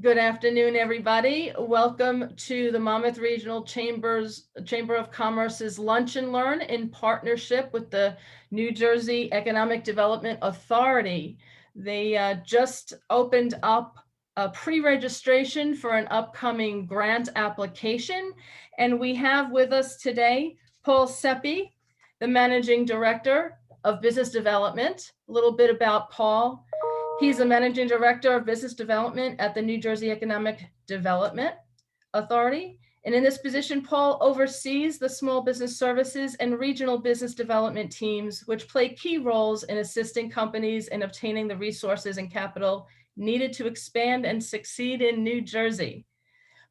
Good afternoon, everybody. Welcome to the Monmouth Regional Chamber of Commerce's Lunch and Learn in partnership with the New Jersey Economic Development Authority. They just opened up a pre-registration for an upcoming grant application. And we have with us today, Paul Ceppi, the Managing Director of Business Development. A little bit about Paul. He's the Managing Director of Business Development at the New Jersey Economic Development Authority. And in this position, Paul oversees the small business services and regional business development teams, which play key roles in assisting companies in obtaining the resources and capital needed to expand and succeed in New Jersey.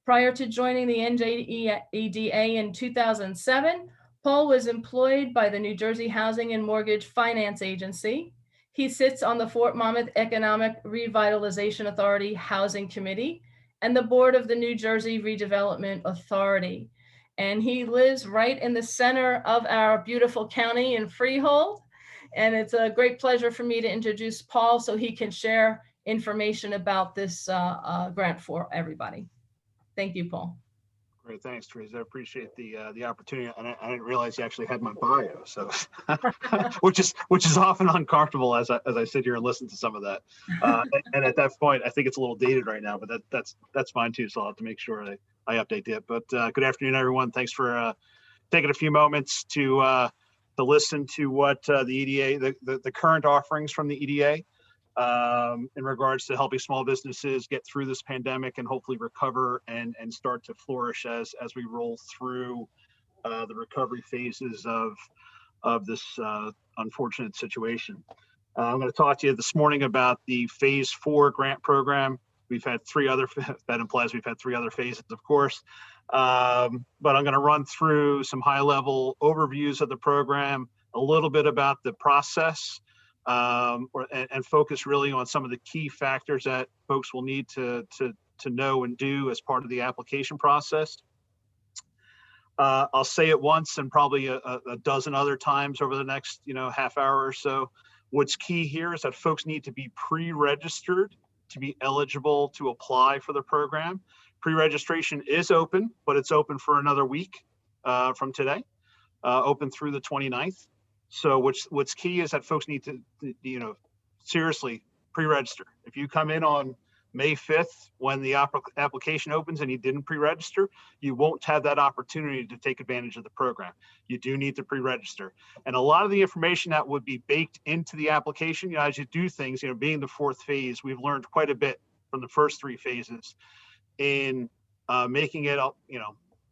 Prior to joining the NJEDA in 2007, Paul was employed by the New Jersey Housing and Mortgage Finance Agency. He sits on the Fort Monmouth Economic Revitalization Authority Housing Committee and the board of the New Jersey Redevelopment Authority. And he lives right in the center of our beautiful county in Freehold. And it's a great pleasure for me to introduce Paul so he can share information about this grant for everybody. Thank you, Paul. Great, thanks, Terese. I appreciate the opportunity. And I didn't realize you actually had my bio, so which is often uncomfortable as I sit here and listen to some of that. And at that point, I think it's a little dated right now, but that's fine too. So I'll have to make sure I update it. But good afternoon, everyone. Thanks for taking a few moments to listen to what the EDA, the current offerings from the EDA. In regards to helping small businesses get through this pandemic and hopefully recover and start to flourish as we roll through the recovery phases of this unfortunate situation. I'm going to talk to you this morning about the Phase 4 grant program. We've had that implies we've had three other phases, of course. But I'm going to run through some high-level overviews of the program, a little bit about the process, and focus really on some of the key factors that folks will need to know and do as part of the application process. I'll say it once and probably a dozen other times over the next half hour or so. What's key here is that folks need to be pre-registered to be eligible to apply for the program. Pre-registration is open, but it's open for another week from today, open through the 29th. So what's key is that folks need to, seriously pre-register. If you come in on May 5th when the application opens and you didn't pre-register, you won't have that opportunity to take advantage of the program. You do need to pre-register. And a lot of the information that would be baked into the application, as you do things, being the fourth phase, we've learned quite a bit from the first three phases in making it,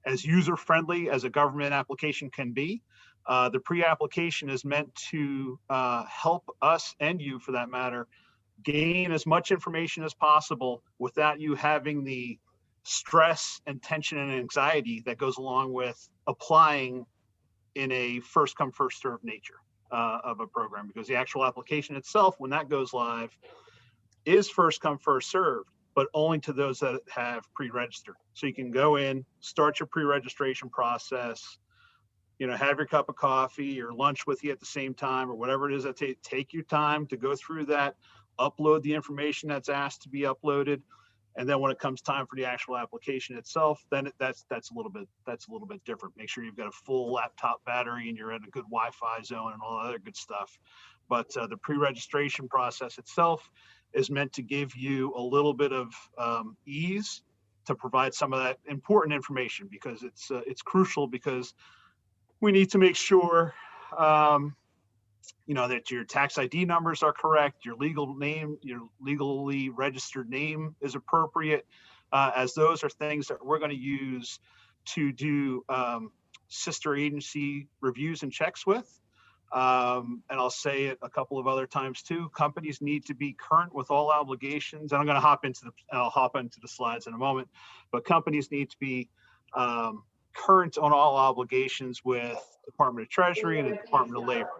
as user-friendly as a government application can be. The pre-application is meant to help us and you, for that matter, gain as much information as possible without you having the stress and tension and anxiety that goes along with applying in a first come, first served nature of a program, because the actual application itself, when that goes live, is first come, first served, but only to those that have pre-registered. So you can go in, start your pre-registration process, have your cup of coffee or lunch with you at the same time, or whatever it is that take your time to go through that, upload the information that's asked to be uploaded, and then when it comes time for the actual application itself, then that's a little bit different. Make sure you've got a full laptop battery and you're in a good Wi-Fi zone and all that other good stuff. But the pre-registration process itself is meant to give you a little bit of ease to provide some of that important information, because it's crucial, because we need to make sure, that your tax ID numbers are correct, your legal name, your legally registered name is appropriate, as those are things that we're going to use to do sister agency reviews and checks with. And I'll say it a couple of other times too. Companies need to be current with all obligations, and I'm going to hop into the slides in a moment. But companies need to be current on all obligations with Department of Treasury and the Department of Labor.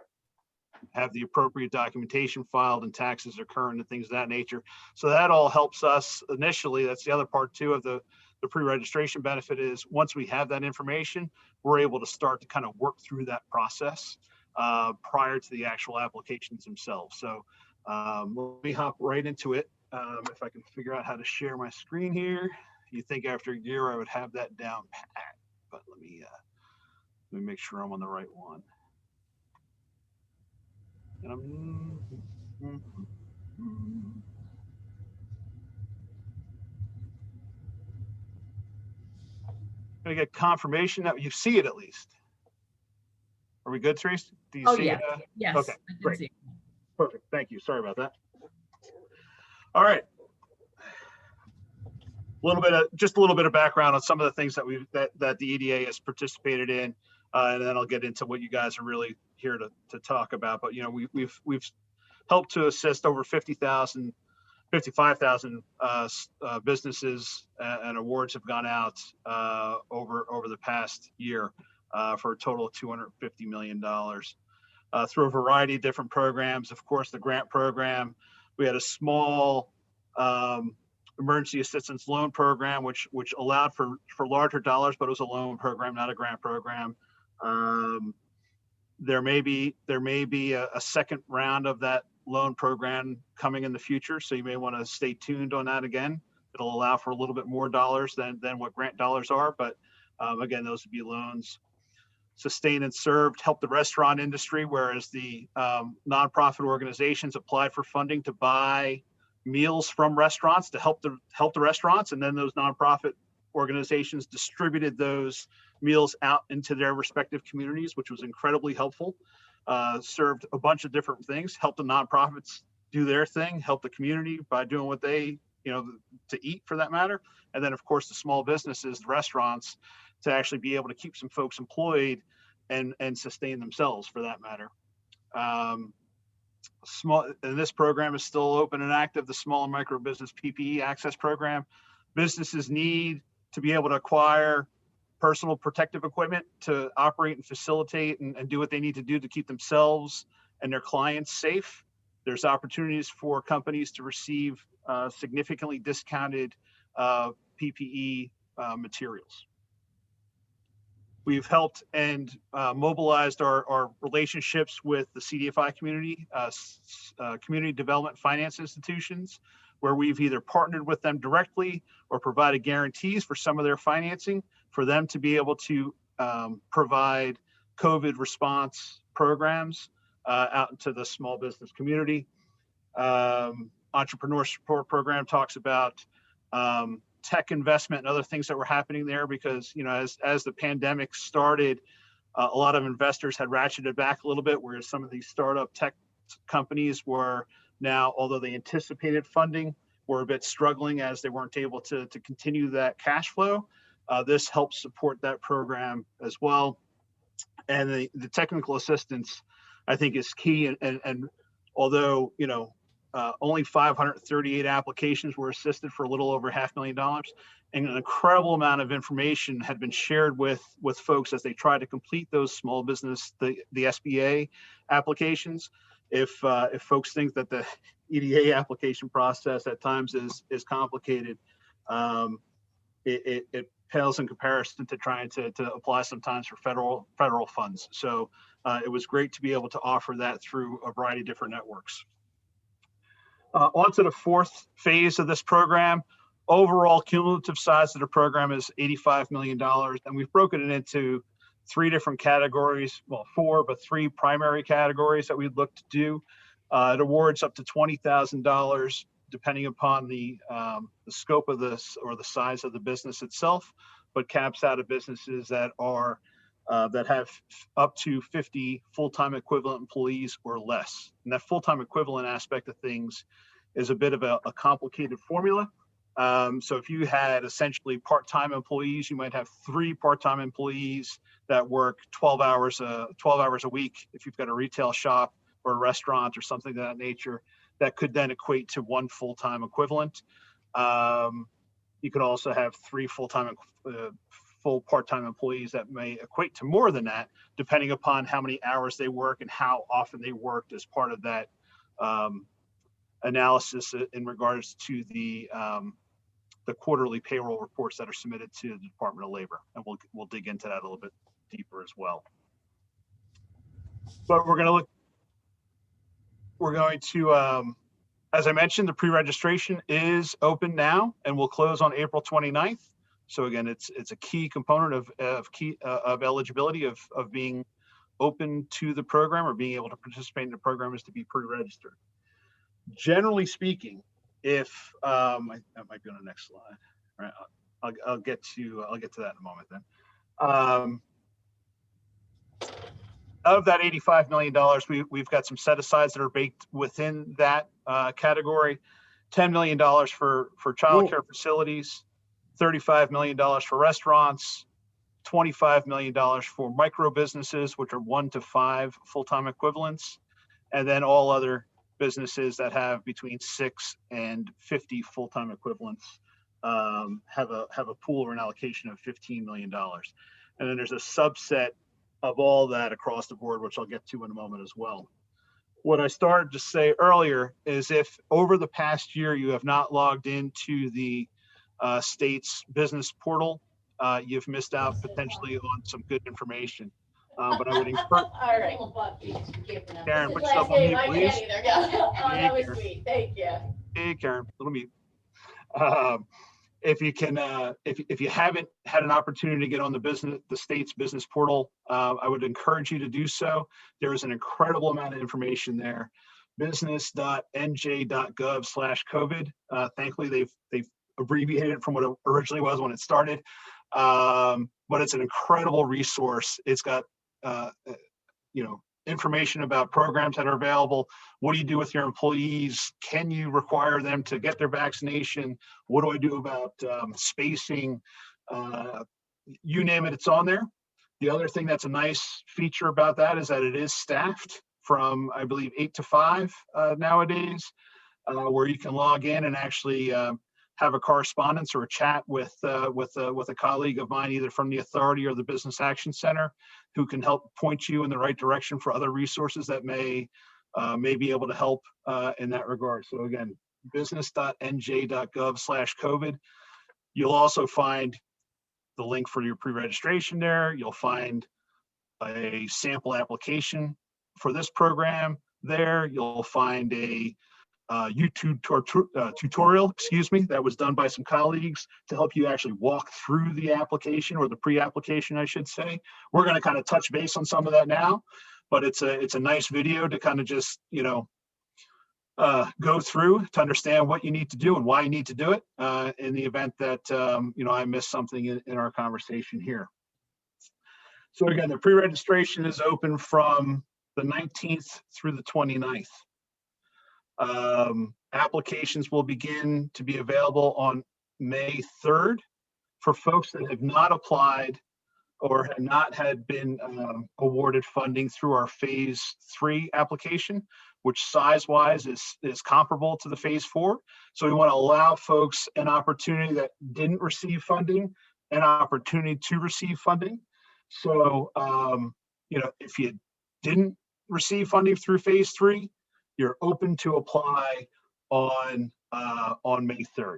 Have the appropriate documentation filed and taxes are current and things of that nature. So that all helps us initially. That's the other part too of the pre-registration benefit, is once we have that information, we're able to start to kind of work through that process prior to the actual applications themselves. So let me hop right into it. if I can figure out how to share my screen here. You think after a year I would have that down pat, but let me make sure I'm on the right one. And I'm gonna get confirmation that you see it at least. Are we good, Terese? Do you Oh, see yeah. it? Yes. Okay, I can great. see. Perfect. Thank you. Sorry about that. All right. Just a little bit of background on some of the things that the EDA has participated in, and then I'll get into what you guys are really here to talk about. But we've helped to assist over 55,000 businesses, and awards have gone out over the past year for a total of $250 million through a variety of different programs. Of course, the grant program. We had a small emergency assistance loan program, which allowed for larger dollars, but it was a loan program, not a grant program. There may be a second round of that loan program coming in the future, so you may want to stay tuned on that again. It'll allow for a little bit more dollars than what grant dollars are, but again, those would be loans. Sustain and Served helped the restaurant industry, whereas the nonprofit organizations applied for funding to buy meals from restaurants to help the restaurants, and then those nonprofit organizations distributed those meals out into their respective communities, which was incredibly helpful. Served a bunch of different things, helped the nonprofits do their thing, helped the community by doing what they, to eat for that matter. And then of course the small businesses, the restaurants, to actually be able to keep some folks employed and sustain themselves for that matter. And this program is still open and active, the Small and Micro Business PPE Access Program. Businesses need to be able to acquire personal protective equipment to operate and facilitate and do what they need to do to keep themselves and their clients safe. There's opportunities for companies to receive significantly discounted PPE materials. We've helped and mobilized our relationships with the CDFI community, community development finance institutions, where we've either partnered with them directly or provided guarantees for some of their financing for them to be able to provide COVID response programs out into the small business community. Entrepreneur Support Program talks about tech investment and other things that were happening there, because as the pandemic started, a lot of investors had ratcheted back a little bit, whereas some of these startup tech companies were now, although they anticipated funding, were a bit struggling as they weren't able to continue that cash flow. This helps support that program as well. And the technical assistance, I think, is key. And although only 538 applications were assisted for a little over $500,000, and an incredible amount of information had been shared with folks as they try to complete those small business, the SBA applications. If folks think that the EDA application process at times is complicated, it pales in comparison to trying to apply sometimes for federal funds. So it was great to be able to offer that through a variety of different networks. On to the fourth phase of this program. Overall cumulative size of the program is $85 million, and we've broken it into three different categories. Well, four, but three primary categories that we'd look to do. It awards up to $20,000 depending upon the scope of this or the size of the business itself, but caps out at businesses that are that have up to 50 full-time equivalent employees or less. And that full-time equivalent aspect of things is a bit of a complicated formula. So if you had essentially part-time employees, you might have 3 part-time employees that work 12 hours a week. If you've got a retail shop or a restaurant or something of that nature, that could then equate to 1 full-time equivalent. You could also have 3 full part-time employees that may equate to more than that, depending upon how many hours they work and how often they worked as part of that analysis in regards to the quarterly payroll reports that are submitted to the Department of Labor. And we'll dig into that a little bit deeper as well. But we're going to As I mentioned, the pre-registration is open now and will close on April 29th. So again, it's a key component of eligibility of being open to the program or being able to participate in the program is to be pre-registered. Generally speaking, if that might be on the next slide. All right, I'll get to that in a moment then. Of that $85 million, we've got some set asides that are baked within that category. $10 million for childcare facilities, $35 million for restaurants, $25 million for micro businesses, which are 1 to 5 full-time equivalents, and then all other businesses that have between 6 and 50 full-time equivalents have a pool or an allocation of $15 million. And then there's a subset of all that across the board, which I'll get to in a moment as well. What I started to say earlier is if over the past year you have not logged into the state's business portal, you've missed out potentially on some good information. But I would encourage. All right. Karen, put yourself on mute, please. Oh, that was sweet. Thank you. Hey, Karen, let me. If you can, if you haven't had an opportunity to get on the state's business portal, I would encourage you to do so. There is an incredible amount of information there. business.nj.gov/COVID. Thankfully, they've abbreviated it from what it originally was when it started, but it's an incredible resource. It's got information about programs that are available. What do you do with your employees? Can you require them to get their vaccination? What do I do about spacing? You name it, it's on there. The other thing that's a nice feature about that is that it is staffed from, I believe, 8 to 5 nowadays, where you can log in and actually have a correspondence or a chat with a colleague of mine, either from the authority or the Business Action Center, who can help point you in the right direction for other resources that may be able to help in that regard. So again, business.nj.gov/COVID. You'll also find the link for your pre-registration there. You'll find a sample application for this program there. You'll find a YouTube tutorial, that was done by some colleagues to help you actually walk through the application, or the pre-application, I should say. We're going to kind of touch base on some of that now, but it's a nice video to kind of just go through to understand what you need to do and why you need to do it in the event that I missed something in our conversation here. So again, the pre-registration is open from the 19th through the 29th. Applications will begin to be available on May 3rd for folks that have not applied or have not been awarded funding through our phase 3 application, which size-wise is comparable to the phase 4. So we want to allow folks an opportunity that didn't receive funding, an opportunity to receive funding. So if you didn't receive funding through phase 3, you're open to apply on May 3rd,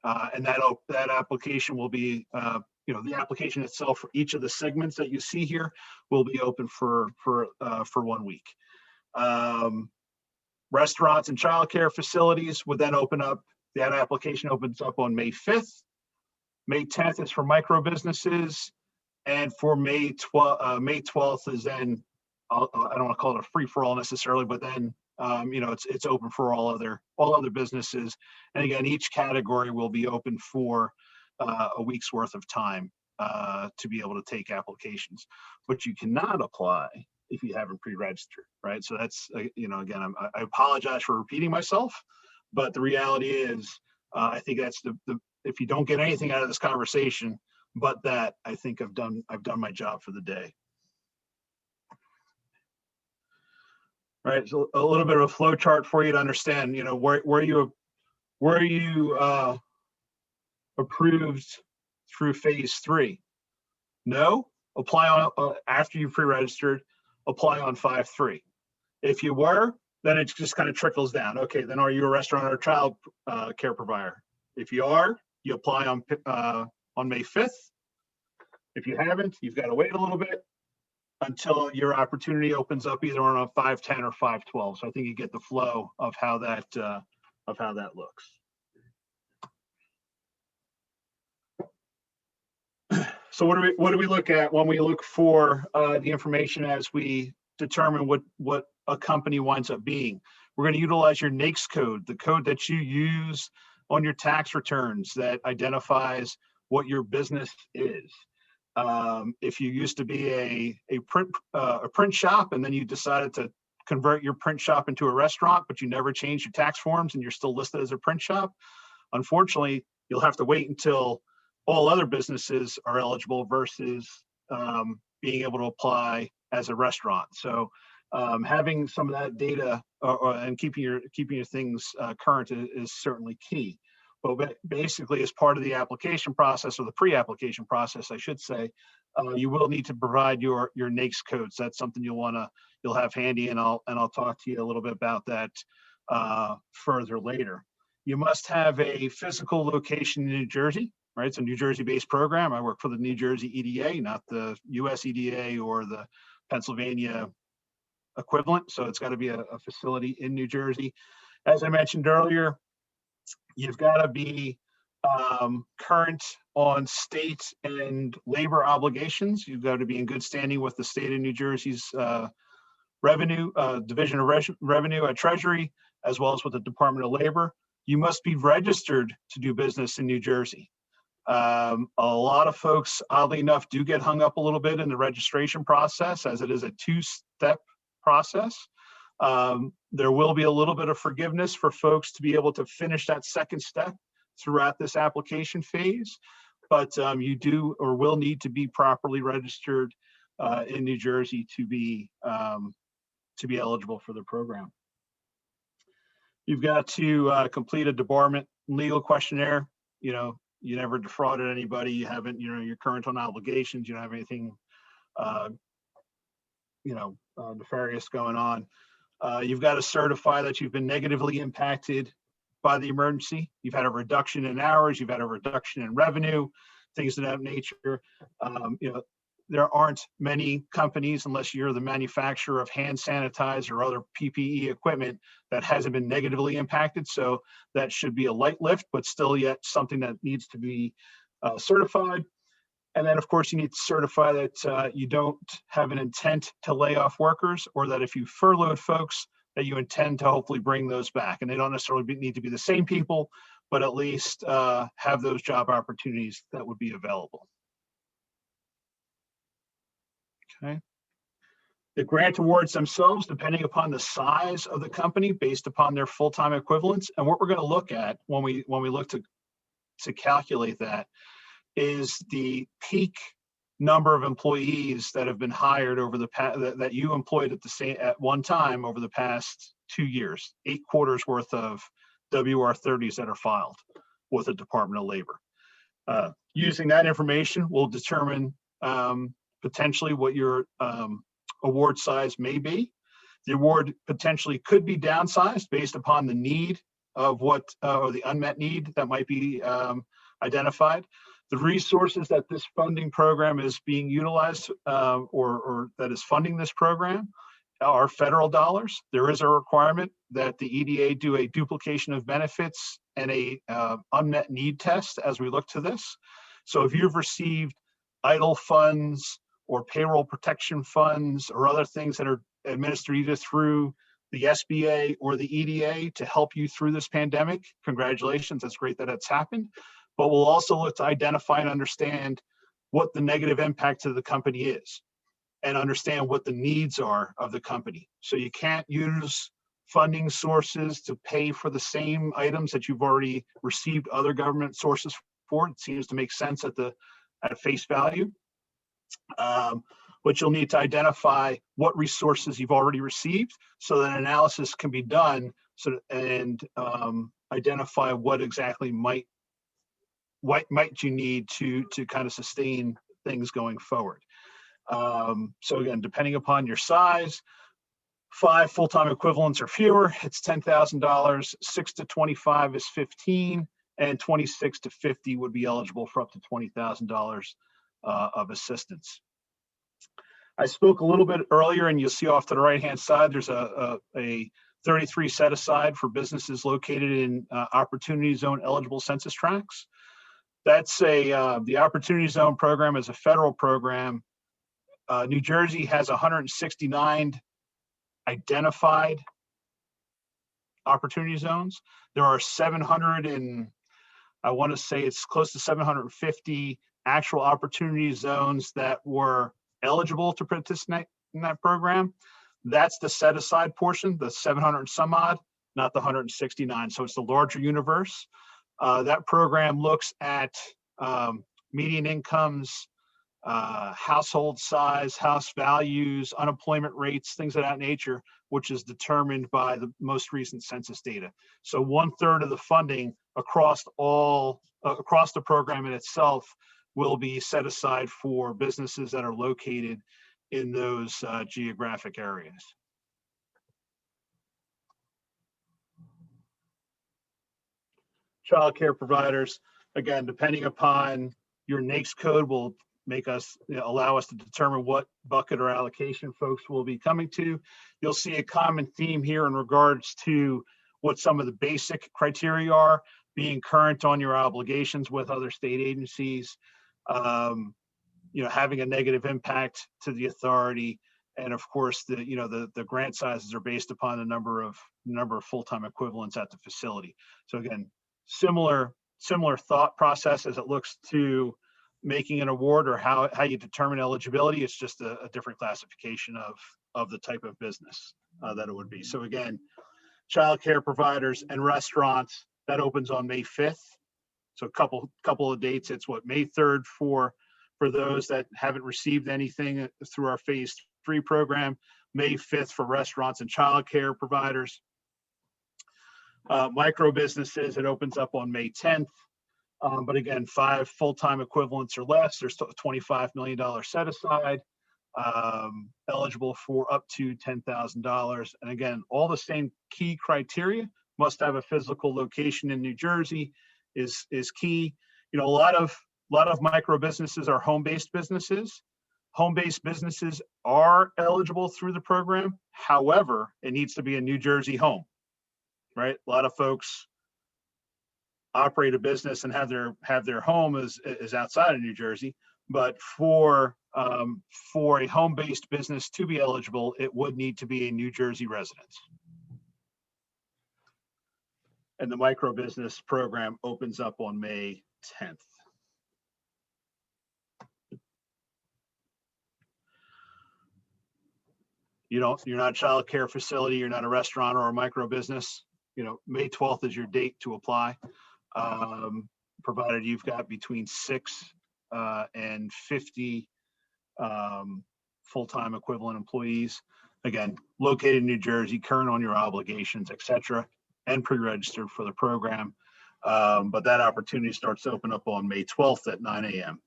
and that application will be, the application itself for each of the segments that you see here will be open for 1 week. Restaurants and childcare facilities would then open up. That application opens up on May 5th. May 10th is for micro businesses, and for May 12th is then, I don't want to call it a free for all necessarily, but then it's open for all other businesses. And again, each category will be open for a week's worth of time to be able to take applications. But you cannot apply if you haven't pre-registered, right? So that's again, I apologize for repeating myself, but the reality is, I think that's the if you don't get anything out of this conversation, but that, I think I've done my job for the day. Right, so a little bit of a flow chart for you to understand, where you approved through phase 3. No, apply on after you pre-registered, apply on 5-3. If you were, then it just kind of trickles down. Okay, then are you a restaurant or child care provider? If you are, you apply on May 5th. If you haven't, you've got to wait a little bit until your opportunity opens up either on a 5-10 or 5-12. So I think you get the flow of how that of how that looks. So what do we look at when we look for the information as we determine what a company winds up being? We're going to utilize your NAICS code, the code that you use on your tax returns that identifies what your business is. If you used to be a print shop and then you decided to convert your print shop into a restaurant, but you never changed your tax forms and you're still listed as a print shop, unfortunately, you'll have to wait until all other businesses are eligible versus being able to apply as a restaurant. So having some of that data and keeping your things current is certainly key. But basically, as part of the application process, or the pre-application process, I should say, you will need to provide your NAICS codes. That's something you'll have handy, and I'll talk to you a little bit about that further later. You must have a physical location in New Jersey, right? It's a New Jersey-based program. I work for the New Jersey EDA, not the US EDA or the Pennsylvania equivalent. So it's got to be a facility in New Jersey. As I mentioned earlier, you've got to be current on state and labor obligations. You've got to be in good standing with the state of New Jersey's revenue, Division of Revenue at Treasury, as well as with the Department of Labor. You must be registered to do business in New Jersey. A lot of folks, oddly enough, do get hung up a little bit in the registration process, as it is a two-step process. There will be a little bit of forgiveness for folks to be able to finish that second step throughout this application phase, but you do or will need to be properly registered in New Jersey to be eligible for the program. You've got to complete a debarment legal questionnaire. You know, you never defrauded anybody. You haven't, you're current on obligations. You don't have anything, nefarious going on. You've got to certify that you've been negatively impacted by the emergency. You've had a reduction in hours. You've had a reduction in revenue, things of that nature. There aren't many companies, unless you're the manufacturer of hand sanitizer or other PPE equipment, that hasn't been negatively impacted. So that should be a light lift, but still yet something that needs to be certified. And then, of course, you need to certify that you don't have an intent to lay off workers, or that if you furloughed folks, that you intend to hopefully bring those back. And they don't necessarily need to be the same people, but at least have those job opportunities that would be available. Okay. The grant awards themselves, depending upon the size of the company, based upon their full-time equivalents. And what we're going to look at when we look to calculate that is the peak number of employees that have been hired over the past, that you employed at one time over the past 2 years, 8 quarters worth of WR30s that are filed with the Department of Labor. Using that information, we'll determine potentially what your award size may be. The award potentially could be downsized based upon the need of or the unmet need that might be identified. The resources that this funding program is being utilized or that is funding this program are federal dollars. There is a requirement that the EDA do a duplication of benefits and a unmet need test as we look to this. So if you've received idle funds or payroll protection funds or other things that are administered either through the SBA or the EDA to help you through this pandemic, congratulations, that's great that it's happened. But we'll also look to identify and understand what the negative impact to the company is and understand what the needs are of the company. So you can't use funding sources to pay for the same items that you've already received other government sources for. It seems to make sense at face value. But you'll need to identify what resources you've already received so that analysis can be done and identify what exactly might you need to kind of sustain things going forward. So again, depending upon your size, 5 full-time equivalents or fewer, it's $10,000, 6 to 25 is 15, and 26 to 50 would be eligible for up to $20,000 of assistance. I spoke a little bit earlier, and you'll see off to the right-hand side, there's a 33 set aside for businesses located in Opportunity Zone eligible census tracts. That's the Opportunity Zone program is a federal program. New Jersey has 169 identified opportunity zones. There are 700 and I want to say it's close to 750 actual opportunity zones that were eligible to participate in that program. That's the set aside portion, the 700 and some odd, not the 169. So it's the larger universe. That program looks at median incomes, household size, house values, unemployment rates, things of that nature, which is determined by the most recent census data. So 1/3 of the funding across the program in itself will be set aside for businesses that are located in those geographic areas. Child care providers, again, depending upon your NAICS code, will make us allow us to determine what bucket or allocation folks will be coming to. You'll see a common theme here in regards to what some of the basic criteria are: being current on your obligations with other state agencies, having a negative impact to the authority, and of course the grant sizes are based upon the number of full-time equivalents at the facility. So again, similar thought process as it looks to making an award or how you determine eligibility. It's just a different classification of the type of business that it would be. So again, child care providers and restaurants, that opens on May 5th. So a couple of dates. It's May 3rd for those that haven't received anything through our phase 3 program, May 5th for restaurants and child care providers. Micro businesses, it opens up on May 10th. But again, 5 full-time equivalents or less, there's a $25 million set aside, eligible for up to $10,000. And again, all the same key criteria: must have a physical location in New Jersey is key. A lot of micro businesses are home-based businesses. Home-based businesses are eligible through the program. However, it needs to be a New Jersey home, right? A lot of folks operate a business and have their home is outside of New Jersey, but for a home-based business to be eligible, it would need to be a New Jersey resident. And the micro business program opens up on May 10th. You're not a child care facility, you're not a restaurant or a micro business, May 12th is your date to apply. Provided you've got between 6 and 50 full-time equivalent employees, again, located in New Jersey, current on your obligations, etc., and pre-registered for the program. But that opportunity starts to open up on May 12th at 9 a.m.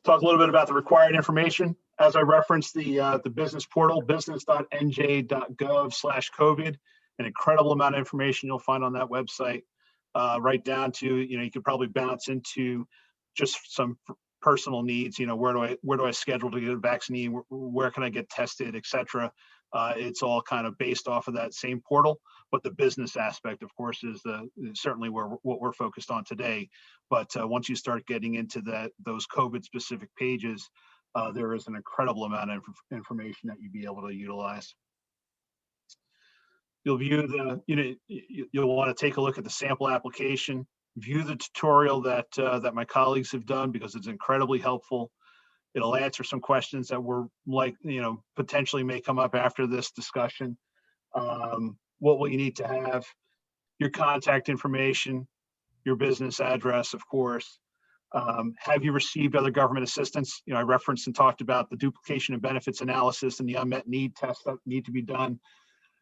Talk a little bit about the required information. As I referenced, the business portal, business.nj.gov/COVID, an incredible amount of information you'll find on that website, right down to, you could probably bounce into just some personal needs. Where do I schedule to get a vaccine? Where can I get tested, etc. It's all kind of based off of that same portal, but the business aspect, of course, is certainly what we're focused on today. But once you start getting into those COVID-specific pages, there is an incredible amount of information that you'd be able to utilize. You'll view you'll want to take a look at the sample application, view the tutorial that my colleagues have done, because it's incredibly helpful. It'll answer some questions that were potentially may come up after this discussion. What will you need to have? Your contact information, your business address, of course. Have you received other government assistance? I referenced and talked about the duplication of benefits analysis and the unmet need tests that need to be done.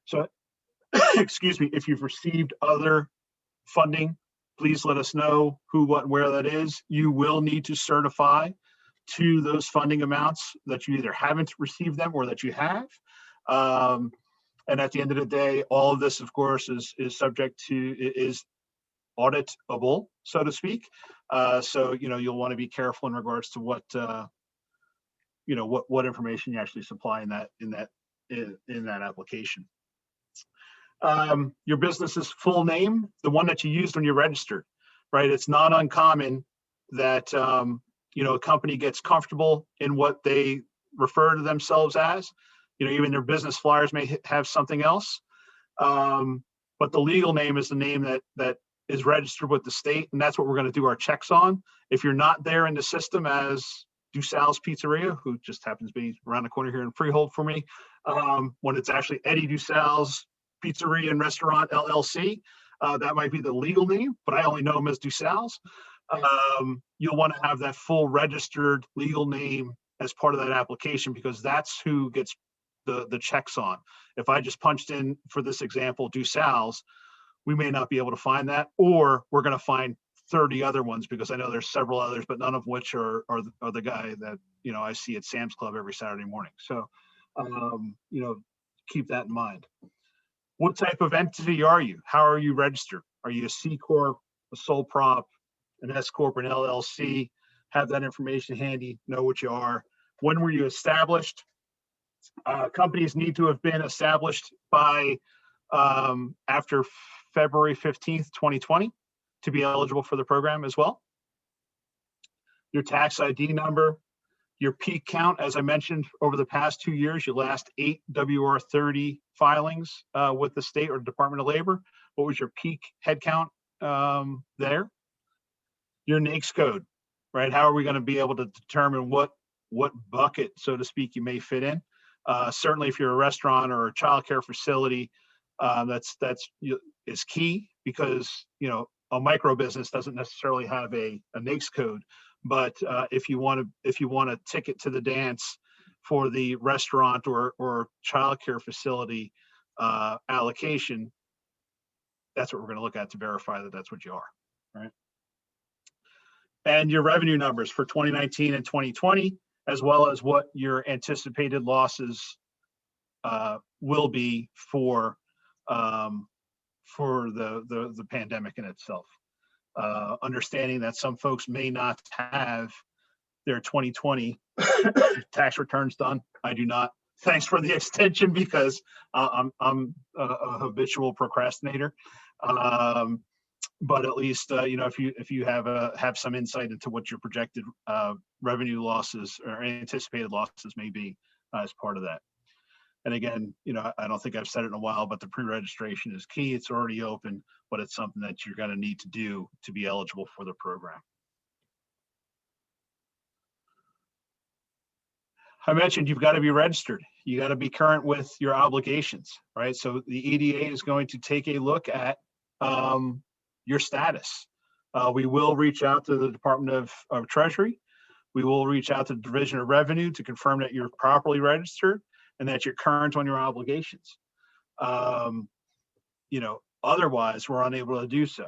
So, excuse me, if you've received other funding, please let us know who, what, and where that is. You will need to certify to those funding amounts that you either haven't received them or that you have. And at the end of the day, all of this, of course, is auditable, so to speak. So you'll want to be careful in regards to what information you actually supply in that application. Your business's full name, the one that you used when you registered, right? It's not uncommon that a company gets comfortable in what they refer to themselves as. Even their business flyers may have something else, but the legal name is the name that is registered with the state, and that's what we're going to do our checks on. If you're not there in the system as DuSal's Pizzeria, who just happens to be around the corner here in Freehold for me, when it's actually Eddie DuSal's Pizzeria and Restaurant LLC, that might be the legal name, but I only know him as DuSal's. You'll want to have that full registered legal name as part of that application, because that's who gets the checks on. If I just punched in, for this example, DuSal's, we may not be able to find that, or we're going to find 30 other ones, because I know there's several others, but none of which are the guy that I see at Sam's Club every Saturday morning. So keep that in mind. What type of entity are you? How are you registered? Are you a C Corp, a sole prop, an S Corp, an LLC? Have that information handy, know what you are. When were you established? Companies need to have been established by after February 15th, 2020 to be eligible for the program as well. Your tax ID number, your peak count, as I mentioned, over the past 2 years, your last 8 WR30 filings with the state or Department of Labor. What was your peak head count there? Your NAICS code, right? How are we going to be able to determine what bucket, so to speak, you may fit in? Certainly, if you're a restaurant or a childcare facility, that's is key, because a micro business doesn't necessarily have a NAICS code. But if you want to ticket to the dance for the restaurant or childcare facility allocation, that's what we're going to look at to verify that that's what you are, right? And your revenue numbers for 2019 and 2020, as well as what your anticipated losses will be for the pandemic in itself. Understanding that some folks may not have their 2020 tax returns done. I do not. Thanks for the extension, because I'm a habitual procrastinator. But at least if you have some insight into what your projected revenue losses or anticipated losses may be as part of that. And again, I don't think I've said it in a while, but the pre-registration is key. It's already open, but it's something that you're going to need to do to be eligible for the program. I mentioned you've got to be registered. You got to be current with your obligations, right? So the EDA is going to take a look at your status. We will reach out to the Department of Treasury. We will reach out to the Division of Revenue to confirm that you're properly registered and that you're current on your obligations. Otherwise, we're unable to do so.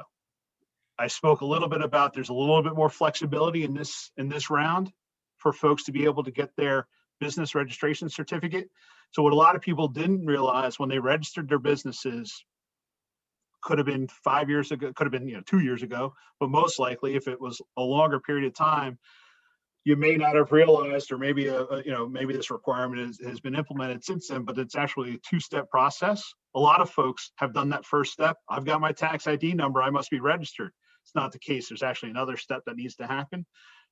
I spoke a little bit about there's a little bit more flexibility in this round for folks to be able to get their business registration certificate. So what a lot of people didn't realize when they registered their businesses, could have been 5 years ago, could have been 2 years ago, but most likely if it was a longer period of time, you may not have realized, or maybe maybe this requirement has been implemented since then, but it's actually a two-step process. A lot of folks have done that first step. I've got my tax ID number, I must be registered. It's not the case. There's actually another step that needs to happen.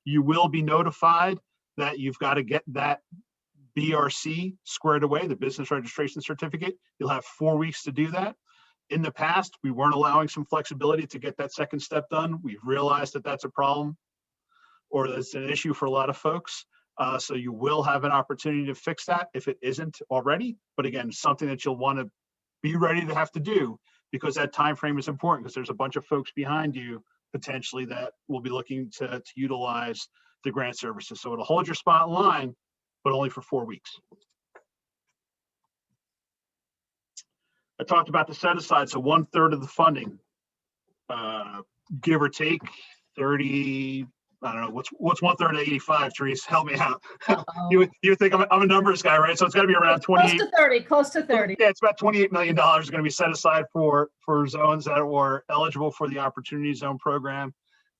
You will be notified that you've got to get that BRC squared away, the business registration certificate. You'll have 4 weeks to do that. In the past, we weren't allowing some flexibility to get that second step done. We've realized that that's a problem, or that's an issue for a lot of folks. So you will have an opportunity to fix that if it isn't already. But again, something that you'll want to be ready to have to do, because that time frame is important, because there's a bunch of folks behind you potentially that will be looking to utilize the grant services. So it'll hold your spot in line, but only for 4 weeks. I talked about the set aside, so 1/3 of the funding, give or take 30. I don't know what's 1/3 of 85. Terese, help me out. You think I'm a numbers guy, right? So it's got to be around 28. Close to 30. Yeah, it's about $28 million going to be set aside for zones that were eligible for the Opportunity Zone program.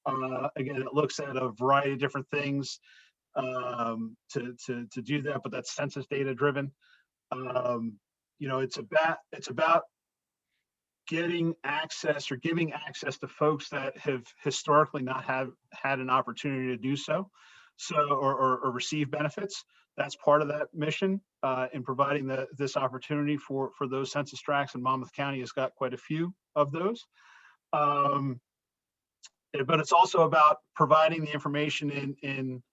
Again, it looks at a variety of different things. to do that, but that's census data driven. It's about getting access or giving access to folks that have historically not had an opportunity to do so, or receive benefits. That's part of that mission in providing this opportunity for those census tracts, and Monmouth County has got quite a few of those. But it's also about providing the information in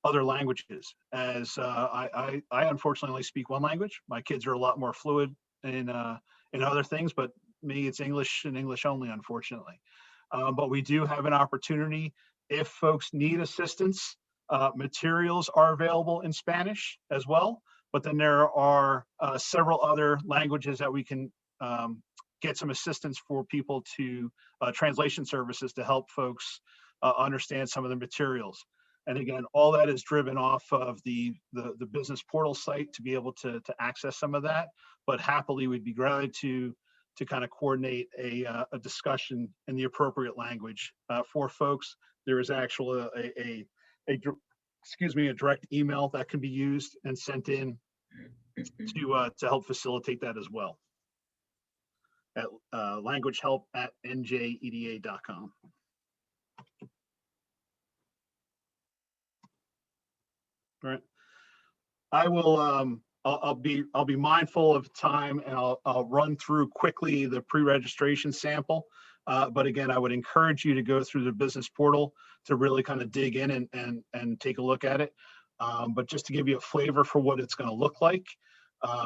other languages. As I unfortunately only speak one language. My kids are a lot more fluid in other things, but me, it's English and English only, unfortunately. But we do have an opportunity if folks need assistance. Materials are available in Spanish as well, but then there are several other languages that we can get some assistance for people to translation services to help folks understand some of the materials. And again, all that is driven off of the business portal site to be able to access some of that. But happily, we'd be glad to kind of coordinate a discussion in the appropriate language for folks. There is actually a direct email that can be used and sent in to help facilitate that as well. At languagehelp@njeda.com. All right. I will. I'll be mindful of time, and I'll run through quickly the pre-registration sample. But again, I would encourage you to go through the business portal to really kind of dig in and take a look at it. But just to give you a flavor for what it's going to look like,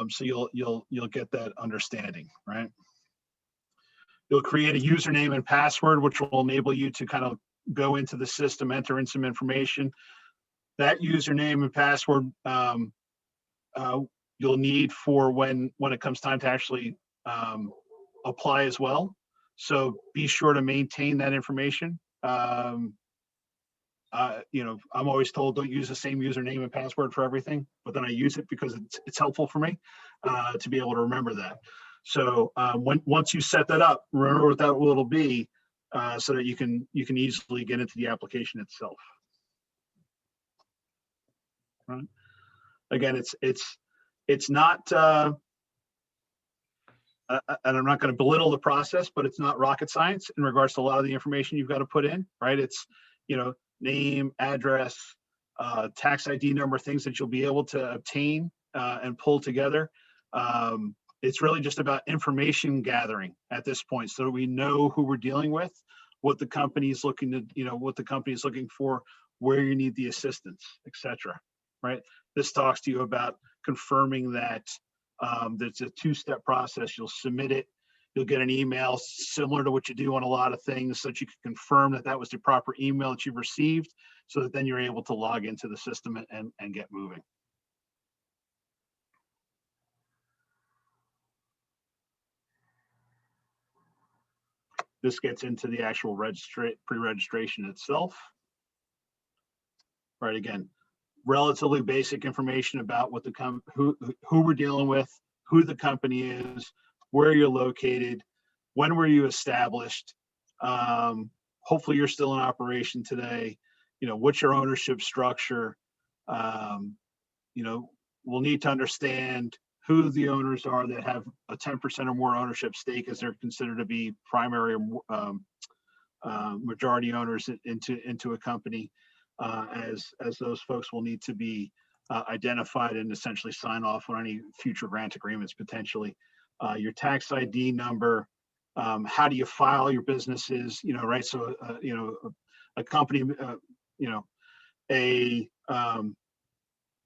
so you'll get that understanding, right? You'll create a username and password, which will enable you to kind of go into the system, enter in some information. That username and password you'll need for when it comes time to actually apply as well. So be sure to maintain that information. I'm always told don't use the same username and password for everything, but then I use it because it's helpful for me to be able to remember that. So once you set that up, remember what that will be, so that you can easily get into the application itself. Right. Again, it's not, and I'm not going to belittle the process, but it's not rocket science in regards to a lot of the information you've got to put in. Right. It's name, address, tax ID number, things that you'll be able to obtain and pull together. It's really just about information gathering at this point, so that we know who we're dealing with, what the company is looking to, what the company is looking for, where you need the assistance, etc. Right. This talks to you about confirming that it's a two-step process. You'll submit it. You'll get an email similar to what you do on a lot of things, so that you can confirm that that was the proper email that you've received, so that then you're able to log into the system and get moving. This gets into the actual pre-registration itself. Right, again, relatively basic information about what who we're dealing with, who the company is, where you're located, when were you established. Hopefully you're still in operation today. What's your ownership structure. We'll need to understand who the owners are that have a 10% or more ownership stake, as they're considered to be primary or majority owners into a company, as those folks will need to be identified and essentially sign off on any future grant agreements potentially. Your tax ID number, how do you file your businesses, right? So, a company,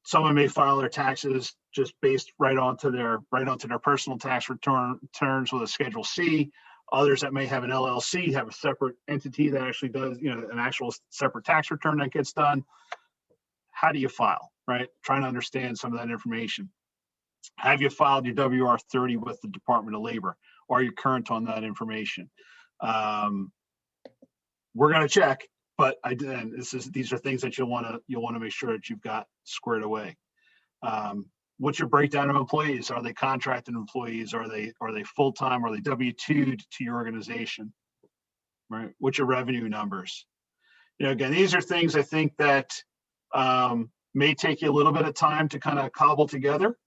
someone may file their taxes just based right onto their personal tax returns with a Schedule C. Others that may have an LLC have a separate entity that actually does, an actual separate tax return that gets done. How do you file, right? Trying to understand some of that information. Have you filed your WR-30 with the Department of Labor? Or are you current on that information? We're going to check, but these are things that you'll want to make sure that you've got squared away. What's your breakdown of employees? Are they contracted employees? Are they full-time? Are they W-2 to your organization? Right? What's your revenue numbers? Again, these are things I think that May take you a little bit of time to kind of cobble together.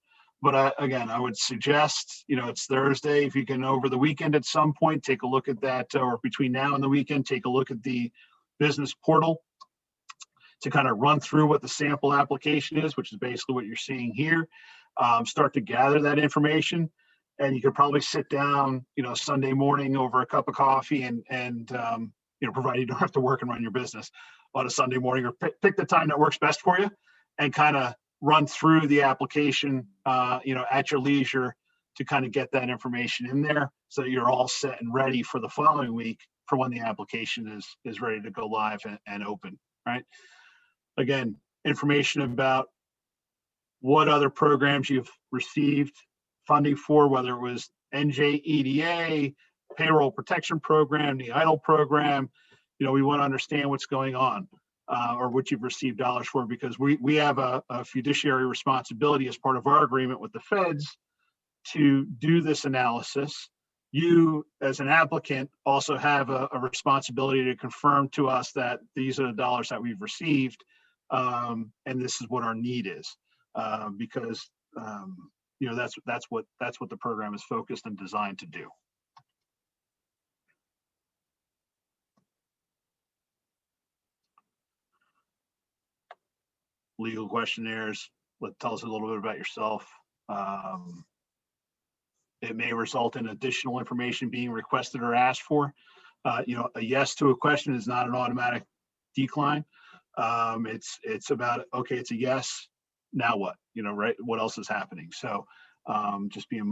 But again, I would suggest, it's Thursday. If you can, over the weekend at some point, take a look at that, or between now and the weekend, take a look at the business portal to kind of run through what the sample application is, which is basically what you're seeing here. Start to gather that information, and you could probably sit down, Sunday morning over a cup of coffee and provided you don't have to work and run your business on a Sunday morning, or pick the time that works best for you, and kind of run through the application, at your leisure to kind of get that information in there so that you're all set and ready for the following week for when the application is ready to go live and open, right? Again, information about what other programs you've received funding for, whether it was NJEDA, Payroll Protection Program, the EIDL program. We want to understand what's going on, or what you've received dollars for, because we have a fiduciary responsibility as part of our agreement with the feds to do this analysis. You, as an applicant, also have a responsibility to confirm to us that these are the dollars that we've received, and this is what our need is, because that's what the program is focused and designed to do. Legal questionnaires, tell us a little bit about yourself. It may result in additional information being requested or asked for. A yes to a question is not an automatic decline. It's about, okay, it's a yes, now what? Right? What else is happening? So just be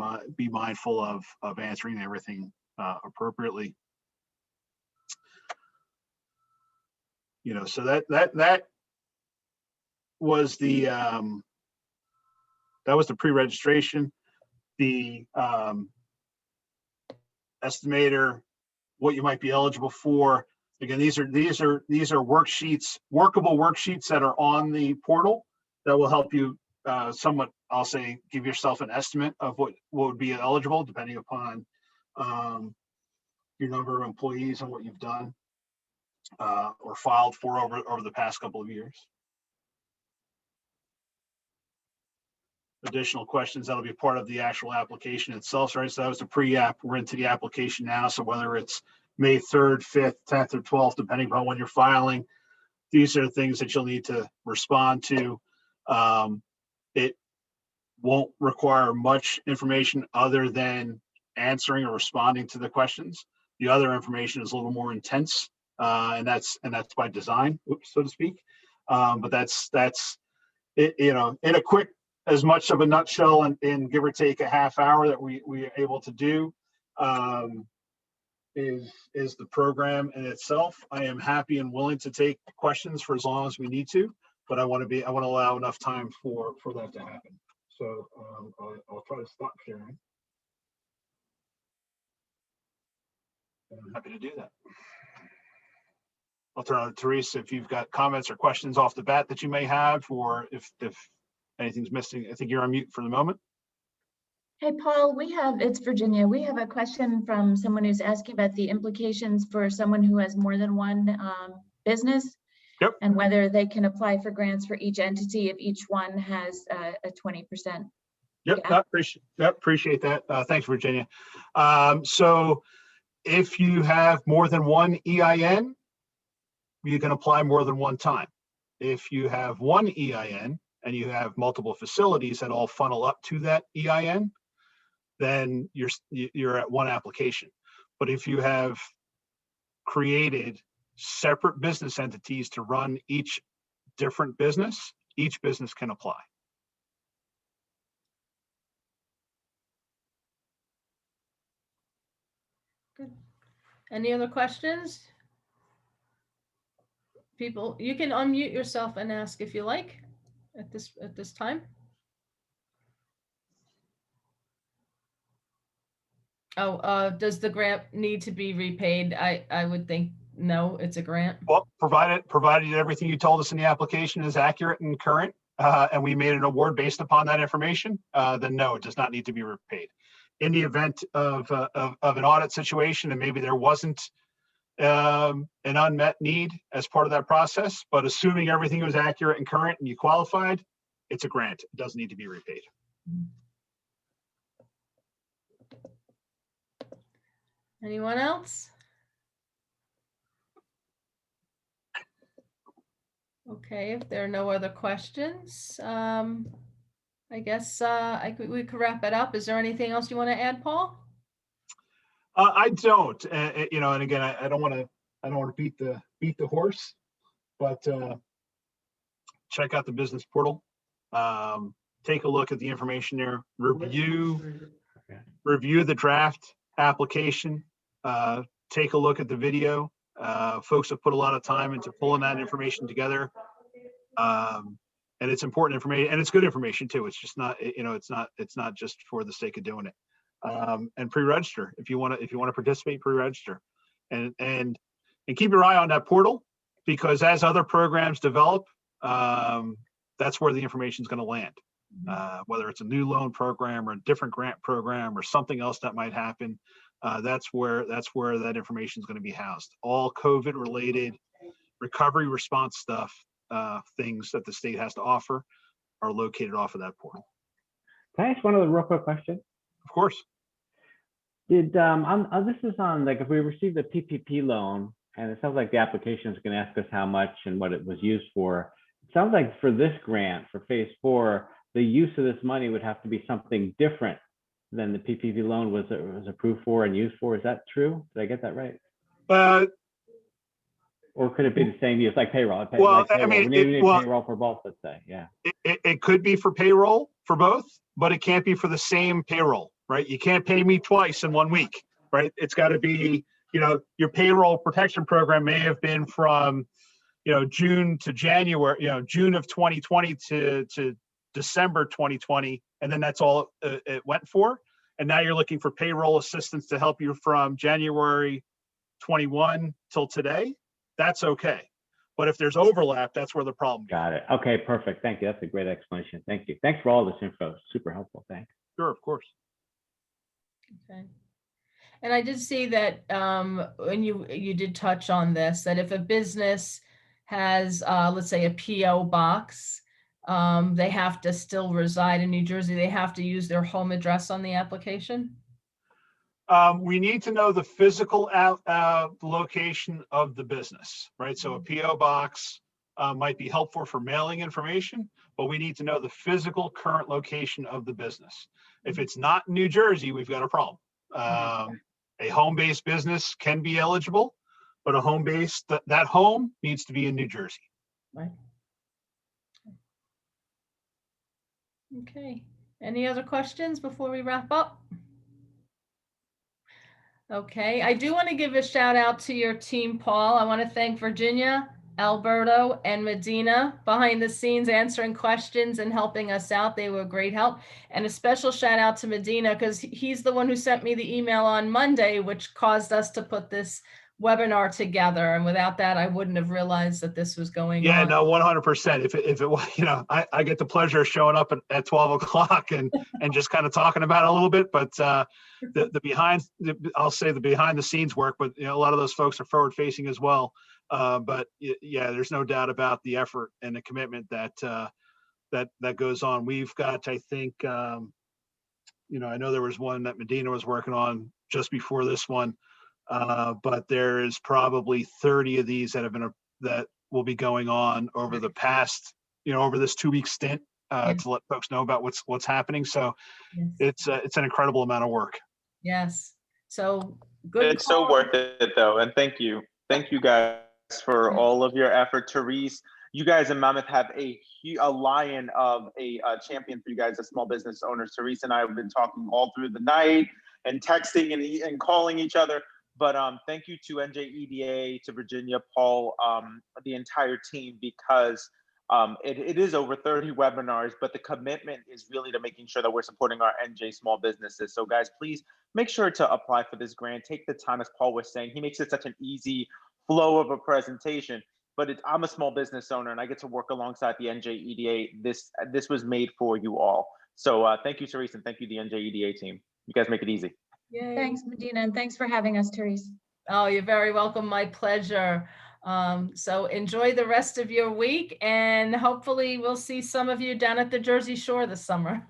mindful of answering everything appropriately. So that was the pre-registration. The estimator, what you might be eligible for. Again, these are worksheets, workable worksheets that are on the portal that will help you somewhat, I'll say, give yourself an estimate of what would be eligible depending upon your number of employees and what you've done or filed for over the past couple of years. Additional questions that'll be part of the actual application itself, right? So that was the pre-app. We're into the application now. So whether it's May 3rd, 5th, 10th, or 12th, depending upon when you're filing, these are the things that you'll need to respond to. It won't require much information other than answering or responding to the questions. The other information is a little more intense, and that's by design, so to speak. But that's it. In a quick, as much of a nutshell, in give or take a half hour that we are able to do, is the program in itself. I am happy and willing to take questions for as long as we need to, but I want to allow enough time for that to happen. So I'll try to stop sharing. I'm happy to do that. I'll turn on to Terese if you've got comments or questions off the bat that you may have, or if anything's missing. I think you're on mute for the moment. Hey, Paul, it's Virginia. We have a question from someone who's asking about the implications for someone who has more than one business. Yep. And whether they can apply for grants for each entity if each one has a 20%. Yep, I appreciate that. Thanks, Virginia. So if you have more than one EIN, you can apply more than one time. If you have one EIN and you have multiple facilities that all funnel up to that EIN, then you're at one application. But if you have created separate business entities to run each different business, each business can apply. Good. Any other questions? People, you can unmute yourself and ask if you like at this time. Oh, does the grant need to be repaid? I would think no, it's a grant. Well, provided everything you told us in the application is accurate and current, and we made an award based upon that information, then no, it does not need to be repaid. In the event of an audit situation, and maybe there wasn't an unmet need as part of that process, but assuming everything was accurate and current and you qualified, it's a grant. It doesn't need to be repaid. Anyone else? Okay, if there are no other questions, I guess we could wrap it up. Is there anything else you want to add, Paul? I don't, you know, and again, I don't want to beat the horse, but check out the business portal. Take a look at the information there. Review the draft application. Take a look at the video. Folks have put a lot of time into pulling that information together. And it's important information, and it's good information too. It's just not, you know, it's not just for the sake of doing it. And pre-register if you want to participate. Pre-register, and keep your eye on that portal, because as other programs develop, that's where the information is going to land. Whether it's a new loan program or a different grant program or something else that might happen, that's where that information is going to be housed. All COVID related recovery response stuff, things that the state has to offer, are located off of that portal. Can I ask one other real quick question? Of course. Did this is on, like, if we received a PPP loan, and it sounds like the application is going to ask us how much and what it was used for. It sounds like for this grant, for phase 4, the use of this money would have to be something different than the PPP loan was approved for and used for. Is that true? Did I get that right? Or could it be the same use, like payroll? Well, like payroll. I mean, we need payroll for both, let's say. Yeah. It could be for payroll for both, but it can't be for the same payroll, right? You can't pay me twice in 1 week, right? It's got to be, you know, your payroll protection program may have been from, you know, June to January, you know, June of 2020 to December 2020, and then that's all it went for. And now you're looking for payroll assistance to help you from January 21 till today. That's okay. But if there's overlap, that's where the problem is. Got it. Okay, perfect. Thank you. That's a great explanation. Thank you. Thanks for all this info. Super helpful. Thanks. Sure, of course. Okay. And I did see that when you did touch on this, that if a business has, let's say, a PO box, they have to still reside in New Jersey. They have to use their home address on the application. We need to know the physical location of the business, right? So a PO box might be helpful for mailing information, but we need to know the physical current location of the business. If it's not New Jersey, we've got a problem. A home-based business can be eligible, but a home-based, that home needs to be in New Jersey. Right. Okay. Any other questions before we wrap up? Okay, I do want to give a shout out to your team, Paul. I want to thank Virginia, Alberto, and Medina behind the scenes answering questions and helping us out. They were great help. And a special shout out to Medina, because he's the one who sent me the email on Monday, which caused us to put this webinar together. And without that, I wouldn't have realized that this was going on. Yeah, no, 100%. If it was, you know, I get the pleasure of showing up at 12 o'clock and just kind of talking about it a little bit, but the behind the scenes work, but you know, a lot of those folks are forward facing as well. But yeah, there's no doubt about the effort and the commitment that goes on. We've got, I think, you know, I know there was one that Medina was working on just before this one. But there is probably 30 of these that will be going on over the past, you know, over this 2-week stint to let folks know about what's happening. So it's an incredible amount of work. Yes. So good. It's so worth it though. And thank you guys for all of your effort. Terese, you guys in Monmouth have a lion of a champion for you guys as small business owners. Terese and I have been talking all through the night and texting and calling each other. But thank you to NJEDA, to Virginia, Paul, the entire team, because it is over 30 webinars, but the commitment is really to making sure that we're supporting our NJ small businesses. So guys, please make sure to apply for this grant. Take the time, as Paul was saying. He makes it such an easy flow of a presentation, but I'm a small business owner and I get to work alongside the NJEDA. This was made for you all. So thank you, Terese, and thank you, the NJEDA team. You guys make it easy. Yay. Thanks, Medina, and thanks for having us, Terese. Oh, you're very welcome. My pleasure. So enjoy the rest of your week, and hopefully we'll see some of you down at the Jersey Shore this summer.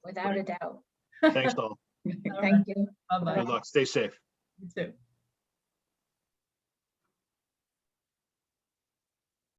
Without a doubt. Thanks all. Thank you. Bye-bye. Good luck. Stay safe. You too.